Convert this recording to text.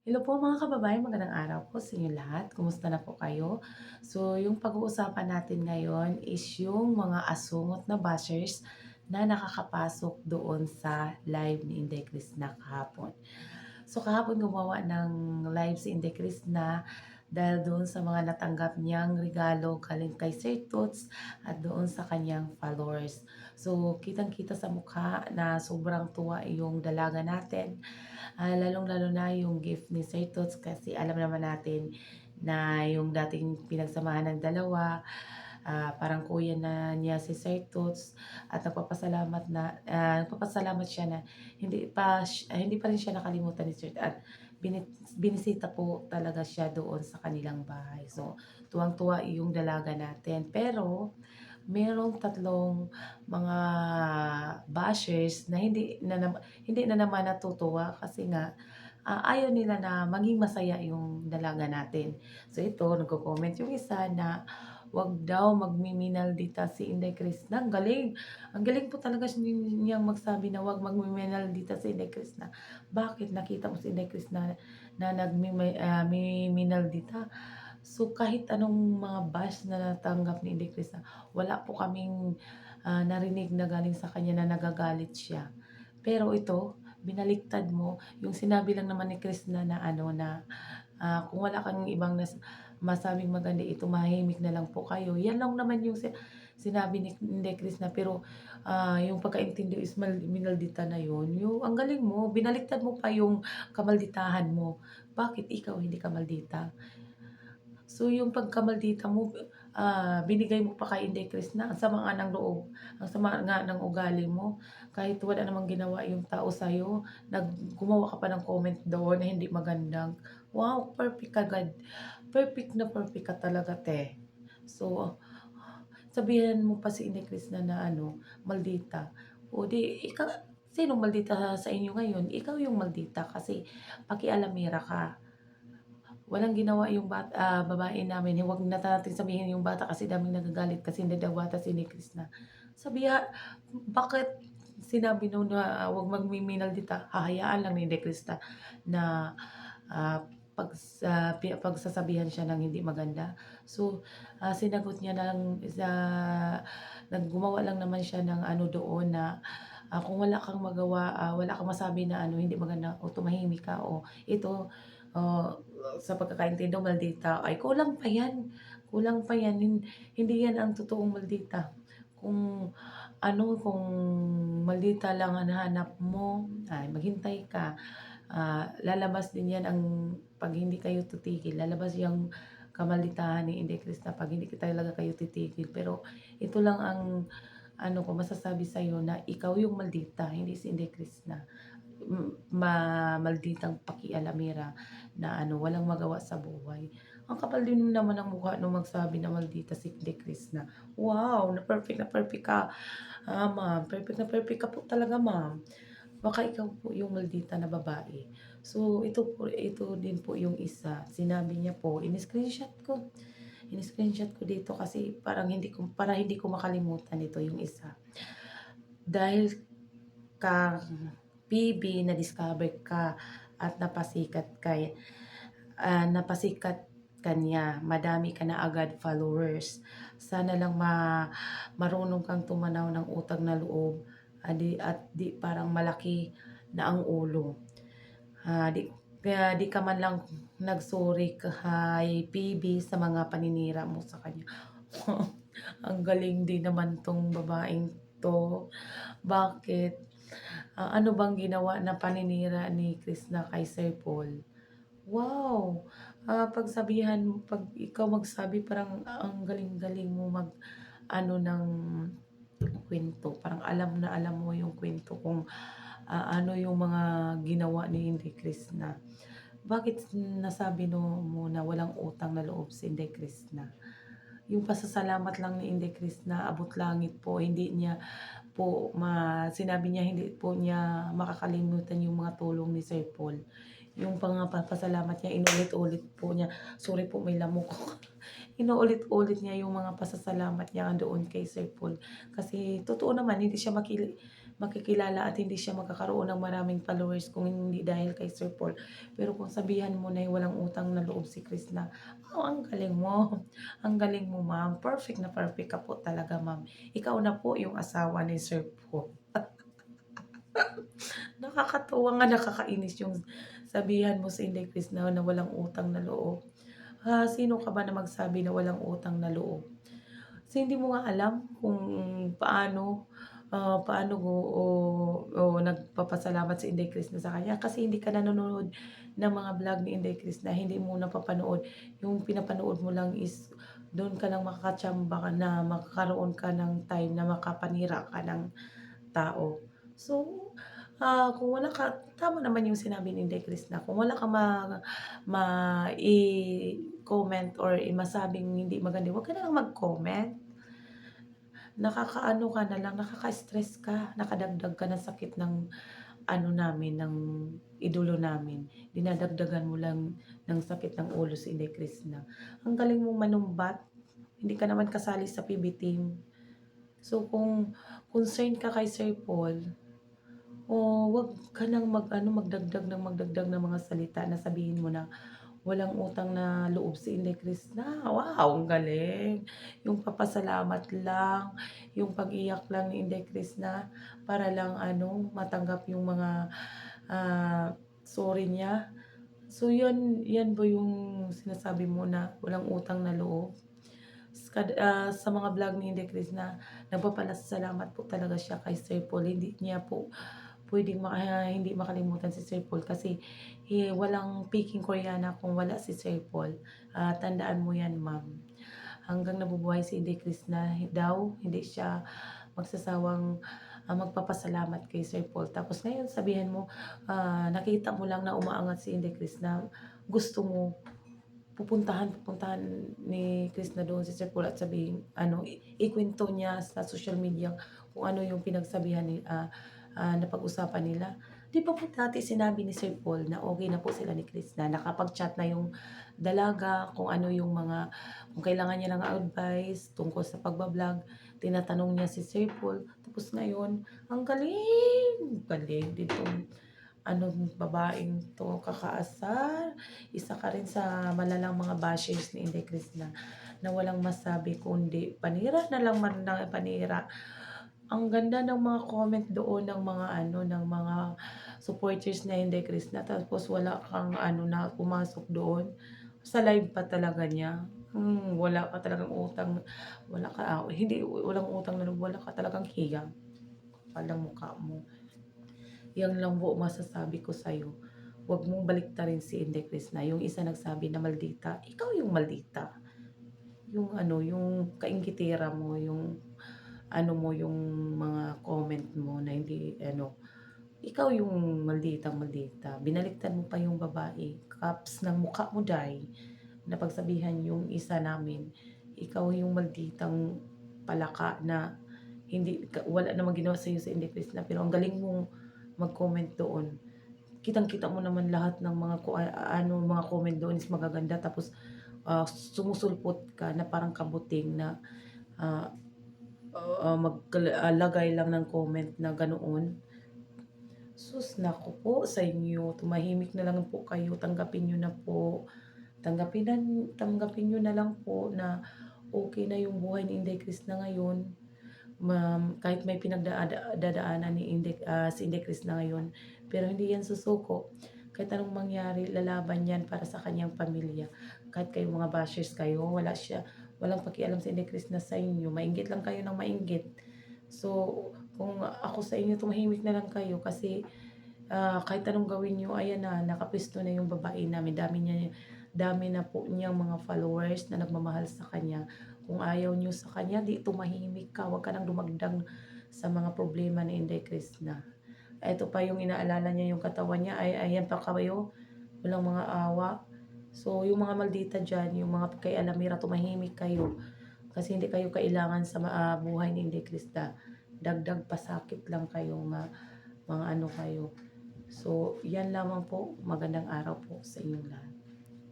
Hello po mga kababayan, magandang araw po sa inyo lahat. Kumusta na po kayo? So, yung pag-uusapan natin ngayon is yung mga asungot na bashers na nakakapasok doon sa live ni Inday Krishna kahapon. So kahapon gumawa ng live si Inday Krishna dahil doon sa mga natanggap niyang regalo galing kay Sir Toots at doon sa kanyang followers. So kitang-kita sa mukha na sobrang tuwa yung dalaga natin. Lalong-lalo na yung gift ni Sir Toots kasi alam naman natin na yung dating pinagsamahan ng dalawa, parang kuya na niya si Sir Toots at nagpapasalamat siya na hindi pa rin siya nakalimutan ni Sir at binisita po talaga siya doon sa kanilang bahay. So, tuwang-tuwa yung dalaga natin. Pero merong tatlong mga bashers na hindi na naman natutuwa kasi nga, ayaw nila na maging masaya yung dalaga natin. So ito, nagko-comment yung isa na wag daw magmiminaldita si Inday Krishna. Ang galing po talaga niyang magsabi na wag magmiminaldita si Inday Krishna. Bakit nakita mo si Inday Krishna na miminaldita? So kahit anong mga bash na natanggap ni Inday Krishna, wala po kaming narinig na galing sa kanya na nagagalit siya. Pero ito, binaliktad mo, yung sinabi lang naman ni Krishna na ano na kung wala kang ibang masabing maganda, tumahimik na lang po kayo. Yan lang naman yung sinabi ni Inday Krishna. Pero yung pagkaintindi is minaldita na yun. Yung, ang galing mo, binaliktad mo pa yung kamalditahan mo. Bakit ikaw hindi ka maldita? So, yung pagkamaldita mo, binigay mo pa kay Inday Krishna, ang sama nga ng loob, ang sama nga ng ugali mo. Kahit wala namang ginawa yung tao sa'yo, gumawa ka pa ng comment doon na hindi magandang. Wow, perfect ka agad. Perfect ka talaga, te. So, sabihan mo pa si Inday Krishna na ano, maldita. O di, sinong maldita sa inyo ngayon? Ikaw yung maldita kasi pakialamera ka. Walang ginawa yung babae namin, huwag na natin sabihin yung bata kasi daming nagagalit kasi hindi daw bata si ni Krishna. Bakit sinabi nung na huwag magmiminaldita, hahayaan lang ni Krishna na pagsasabihan siya ng hindi maganda. So, sinagot niya na lang naggumawa lang naman siya ng ano doon na kung wala kang magawa, wala kang masabi na ano hindi maganda o tumahimik ka o ito, ah, sa pagkakaintindi mo maldita ay kulang pa yan, hindi yan ang totoong maldita. Kung kung maldita lang ang hanap mo, ay maghintay ka, lalabas din yan 'pag hindi kayo titigil, lalabas yung kamalditahan ni Inday Krishna 'pag hindi talaga kayo titigil. Pero ito lang ang ko masasabi sa'yo na ikaw yung maldita, hindi si Inday Krishna. Malditang pakialamera na walang magawa sa buhay. Ang kapal din naman ng mukha nung magsabi na maldita si Inday Krishna. Wow, na perfect ka, ma'am. Perfect na perfect ka po talaga, ma'am. Baka ikaw po yung maldita na babae. So, ito din po yung isa. Sinabi niya po, in-screenshot ko dito kasi para hindi ko makalimutan ito yung isa. Dahil PB na-discover ka at napasikat kanya, madami ka na agad followers. Sana lang marunong kang tumanaw ng utang na loob, di parang malaki na ang ulo. Kaya di ka man lang nagsorry kay PB sa mga paninira mo sa kanya. Ang galing din naman tong babaeng 'to. Bakit? Ano bang ginawa na paninira ni Krishna kay Sir Paul? Wow! 'Pag ikaw magsabi parang ang galing-galing mo mag-ano ng kuwento. Parang alam na alam mo yung kuwento kung, ano yung mga ginawa ni Inday Krishna. Bakit nasabi mo na walang utang na loob si Inday Krishna? Yung pasasalamat lang ni Inday Krishna abot langit po, sinabi niya hindi po niya makakalimutan yung mga tulong ni Sir Paul. Yung papasalamat niya, inulit-ulit po niya. Sorry po, may lamok. Inuulit-ulit niya yung mga pasasalamat niya doon kay Sir Paul. Kasi totoo naman, hindi siya makikilala at hindi siya magkakaroon ng maraming followers kung hindi dahil kay Sir Paul. Pero kung sabihan mo na walang utang na loob si Krishna, oh, ang galing mo. Ang galing mo, ma'am. Perfect na perfect ka po talaga, ma'am. Ikaw na po yung asawa ni Sir Paul. Nakakatuwa nga, nakakainis yung sabihan mo sa Inday Krishna na walang utang na loob. Sino ka ba na magsabi na walang utang na loob? Kasi hindi mo nga alam kung paano, paano o nagpapasalamat si Inday Krishna sa kanya kasi hindi ka nanonood ng mga vlog ni Inday Krishna, hindi mo napapanood. Yung pinapanood mo lang is doon ka lang makakatsamba ka na makakaroon ka ng time na makapanira ka ng tao. So, kung wala ka tama naman yung sinabi ni Inday Krishna, kung wala kang mai-comment or masabing hindi maganda, huwag ka na lang mag-comment. Nakakaano ka na lang, nakaka-stress ka, nakadagdag ka ng sakit ng ano namin, ng idolo namin. Dinadagdagan mo lang ng sakit ng ulo si Inday Krishna. Ang galing mong manumbat, hindi ka naman kasali sa PB team. So kung concerned ka kay Sir Paul, wag ka ng mag-ano, magdagdag ng mga salita na sabihin mo na walang utang na loob si Inday Krishna. Wow, ang galing. Yung papasalamat lang, yung pag-iyak lang ni Inday Krishna para lang ano, matanggap yung mga sorry niya. So yan ba yung sinasabi mo na walang utang na loob? Sa mga vlog ni Inday Krishna, nagpapasalamat po talaga siya kay Sir Paul. Hindi niya po puwedeng hindi makalimutan si Sir Paul kasi, walang peking Koreana kung wala si Sir Paul. Tandaan mo 'yan, ma'am. Hanggang nabubuhay si Inday Krishna daw, hindi siya magsasawang, magpapasalamat kay Sir Paul. Tapos ngayon sabihan mo, nakita mo lang na umaangat si Inday Krishna, gusto mo pupuntahan ni Krishna doon si Sir Paul at sabihin ano, ikuwento niya sa social media kung ano yung pinagsabihan napag-usapan nila. 'Di ba po dati sinabi ni Sir Paul na okey na po sila ni Krishna, nakapag-chat na yung dalaga kung ano yung mga kung kailangan niya ng advice tungkol sa pagba-vlog, tinatanong niya si Sir Paul. Tapos ngayon, ang galing, galing nitong anong babaeng 'to, kakaasar. Isa ka rin sa malalang mga bashers ni Inday Krishna na walang masabi kundi panira na lang man ng panira. Ang ganda ng mga comment doon ng mga ano, ng mga supporters ni Inday Krishna tapos wala kang ano na pumasok doon. Sa live pa talaga niya. Wala ka talagang utang, wala ka, hindi walang utang na loob, wala ka talagang hiya. Kapal ng mukha mo. Yan lang po masasabi ko sa'yo. Huwag mong baliktarin si Inday Krishna. Yung isa nagsabi na maldita, ikaw yung maldita. Yung ano, yung kainggitera mo, yung ano mo, yung mga comment mo na hindi ano, ikaw yung malditang maldita. Binaliktad mo pa yung babae. Kaps ng mukha mo, day. Napagsabihan yung isa namin, ikaw yung malditang palaka na wala namang ginawa sa'yo sa Inday Krishna pero ang galing mong mag-comment doon. Kitang-kita mo naman lahat ng mga mga comment doon is magaganda tapos sumusulpot ka na parang kabuting na ah, maglagay lang ng comment na ganoon. Sus, naku po sa inyo, tumahimik na lang po kayo, tanggapin niyo na po. Tanggapin niyo na lang po na okay na yung buhay ni Inday Krishna ngayon. Ma'am, kahit may pinagdadaanan si Inday Krishna ngayon, pero hindi yan susuko. Kahit anong mangyari, lalaban yan para sa kanyang pamilya. Kahit kayo mga bashers kayo, walang pakialam si Inday Krishna sa inyo. Mainggit lang kayo ng mainggit. So, kung ako sa inyo, tumahimik na lang kayo kasi kahit anong gawin niyo, ayan na, nakapisto na yung babae namin. Dami na po niyang mga followers na nagmamahal sa kanya. Kung ayaw niyo sa kanya, di tumahimik ka. Huwag ka nang dumagdag sa mga problema ni Inday Krishna. Ito pa yung inaalala niya yung katawan niya. Ayan pa kayo. Walang mga awa. So, yung mga maldita dyan, yung mga kay Alamira, tumahimik kayo. Kasi hindi kayo kailangan sa buhay ni Inday Krishna. Dagdag pasakit lang kayo, mga ano kayo. So, yan lamang po. Magandang araw po sa inyong lahat.